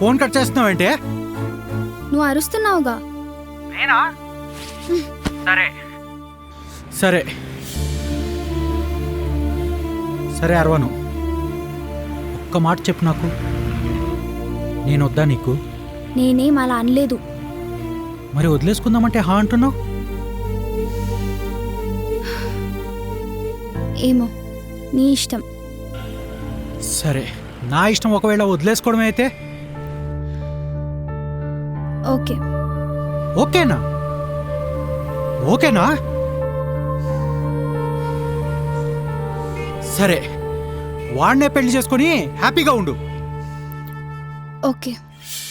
Phone cut చేస్తున్నావంటే? నువ్వు అరుస్తున్నావుగా. నేనా? సరే సరే సరే అరవను. ఒక్క మాట చెప్పు నాకు, నేను వద్దా నీకు? నేనేం అలా అనలేదు. మరి వదిలేసుకుందామంటే హా అంటున్నావు? ఏమో, నీ ఇష్టం. సరే, నా ఇష్టం. ఒకవేళ వదిలేసుకోవడమే అయితే ఓకే. ఓకేనా? ఓకేనా? సరే, వాడినే పెళ్లి చేసుకొని హ్యాపీగా ఉండు. ఓకే.